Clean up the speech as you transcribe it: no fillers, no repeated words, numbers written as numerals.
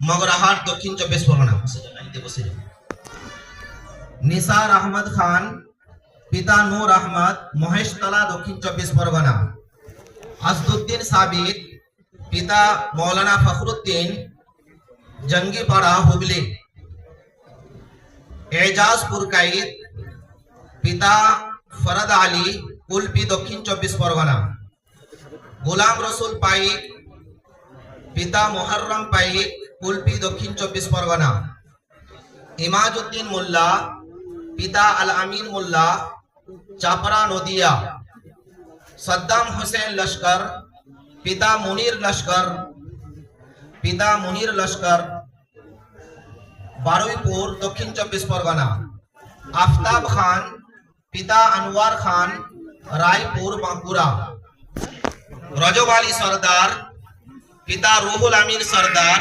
মগরাহাট, দক্ষিণ 24 পরগনা। নিসার আহমদ খান, পিতা নূর আহমদ, মহেশতলা, দক্ষিণ 24 পরগনা। আসদুদ্দিন সাবির, পিতা মৌলানা ফখরুদ্দিন, জঙ্গিপাড়া, হুগলি। এজাজ পুরকাইত, পিতা ফরদ আলী, কুলপি, দক্ষিণ 24 পরগনা। গোলাম রসুল পাইক, পিতা মোহররম পাইক, কুলপি, দক্ষিণ 24 পরগনা। ইমাজউদ্দিন মোল্লা, পিতা আল আমিন মোল্লা, চাপড়া, নদিয়া। সাদ্দাম হোসেন লস্কর, পিতা মুনির লস্কর, বারুইপুর, দক্ষিণ 24 পরগনা। আফতাব খান, পিতা আনোয়ার খান, রায়পুর, বাঁকুড়া। রজব আলী সরদার, পিতা রুহুল আমিন সরদার,